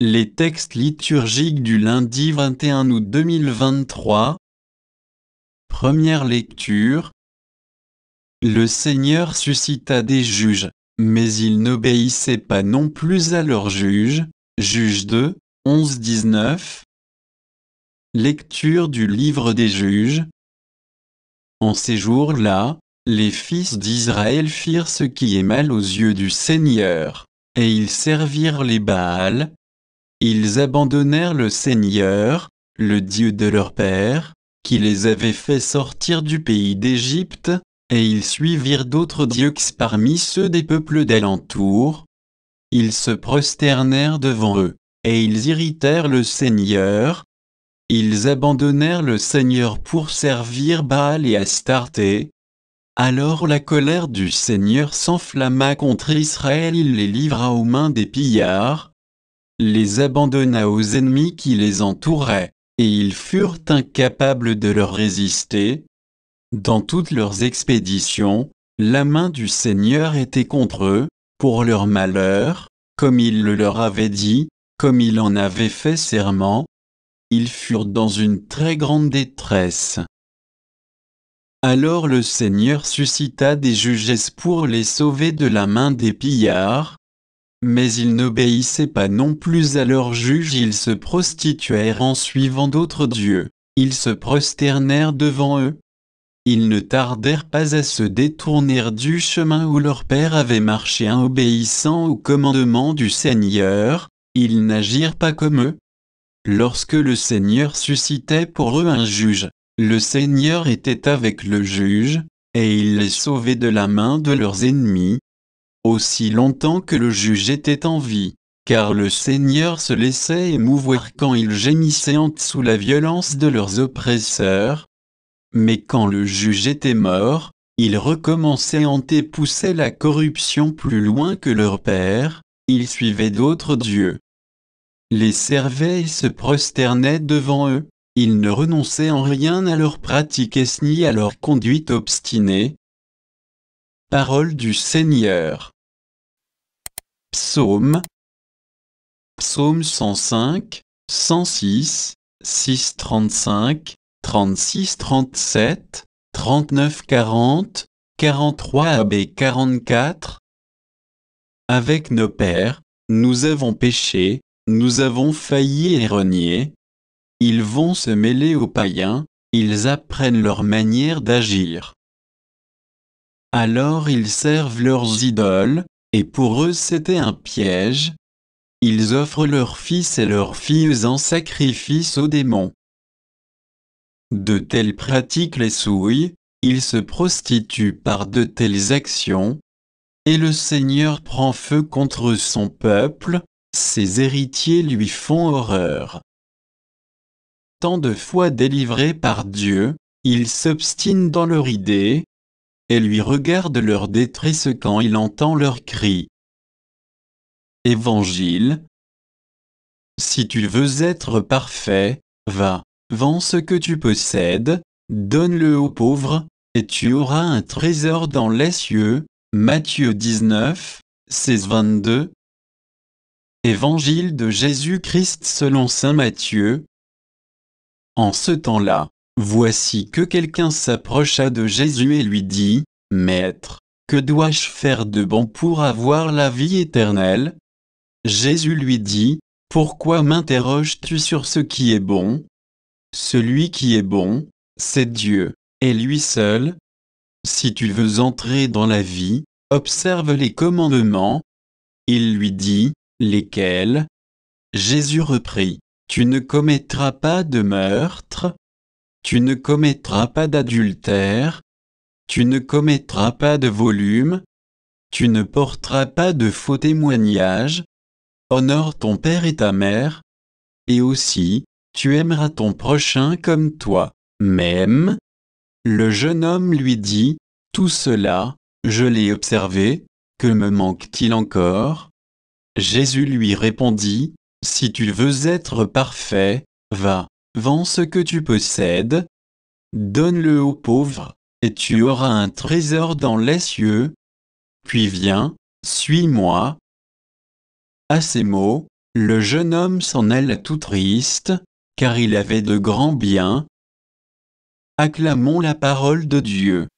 Les textes liturgiques du lundi 21 août 2023. Première lecture. Le Seigneur suscita des juges, mais ils n'obéissaient pas non plus à leurs juges. Juges 2, 11-19. Lecture du livre des Juges. En ces jours-là, les fils d'Israël firent ce qui est mal aux yeux du Seigneur, et ils servirent les Baals. Ils abandonnèrent le Seigneur, le Dieu de leur père, qui les avait fait sortir du pays d'Égypte, et ils suivirent d'autres dieux parmi ceux des peuples d'alentour. Ils se prosternèrent devant eux, et ils irritèrent le Seigneur. Ils abandonnèrent le Seigneur pour servir Baal et Astarté. Alors la colère du Seigneur s'enflamma contre Israël, il les livra aux mains des pillards, les abandonna aux ennemis qui les entouraient, et ils furent incapables de leur résister. Dans toutes leurs expéditions, la main du Seigneur était contre eux, pour leur malheur, comme il le leur avait dit, comme il en avait fait serment. Ils furent dans une très grande détresse. Alors le Seigneur suscita des jugesses pour les sauver de la main des pillards. Mais ils n'obéissaient pas non plus à leurs juges, ils se prostituèrent en suivant d'autres dieux, ils se prosternèrent devant eux. Ils ne tardèrent pas à se détourner du chemin où leur père avait marché en obéissant au commandement du Seigneur, ils n'agirent pas comme eux. Lorsque le Seigneur suscitait pour eux un juge, le Seigneur était avec le juge, et il les sauvait de la main de leurs ennemis, aussi longtemps que le juge était en vie, car le Seigneur se laissait émouvoir quand ils gémissaient sous la violence de leurs oppresseurs. Mais quand le juge était mort, ils recommençaient et poussaient la corruption plus loin que leur père, ils suivaient d'autres dieux, les servaient et se prosternaient devant eux, ils ne renonçaient en rien à leurs pratiques ni à leur conduite obstinée. Parole du Seigneur. Psaume. Psaume 105, 106, 635, 36 37, 39 40, 43 AB 44. Avec nos pères, nous avons péché, nous avons failli et renié. Ils vont se mêler aux païens, ils apprennent leur manière d'agir. Alors ils servent leurs idoles, et pour eux c'était un piège. Ils offrent leurs fils et leurs filles en sacrifice aux démons. De telles pratiques les souillent, ils se prostituent par de telles actions. Et le Seigneur prend feu contre son peuple, ses héritiers lui font horreur. Tant de fois délivrés par Dieu, ils s'obstinent dans leur idée, et lui regardent leur détresse quand il entend leurs cris. Évangile. Si tu veux être parfait, va, vends ce que tu possèdes, donne-le aux pauvres, et tu auras un trésor dans les cieux. Matthieu 19, 16-22. Évangile de Jésus-Christ selon saint Matthieu. En ce temps-là, voici que quelqu'un s'approcha de Jésus et lui dit, « Maître, que dois-je faire de bon pour avoir la vie éternelle ?» Jésus lui dit, « Pourquoi m'interroges-tu sur ce qui est bon ? Celui qui est bon, c'est Dieu, et lui seul. Si tu veux entrer dans la vie, observe les commandements. » Il lui dit, « Lesquels ?» Jésus reprit, « Tu ne commettras pas de meurtre, tu ne commettras pas d'adultère, tu ne commettras pas de volume, tu ne porteras pas de faux témoignages, honore ton père et ta mère, et aussi, tu aimeras ton prochain comme toi-même. » Le jeune homme lui dit, « Tout cela, je l'ai observé, que me manque-t-il encore ?» Jésus lui répondit, « Si tu veux être parfait, va, vends ce que tu possèdes, donne-le aux pauvres, et tu auras un trésor dans les cieux. Puis viens, suis-moi. » À ces mots, Le jeune homme s'en alla tout triste, car il avait de grands biens. Acclamons la parole de Dieu.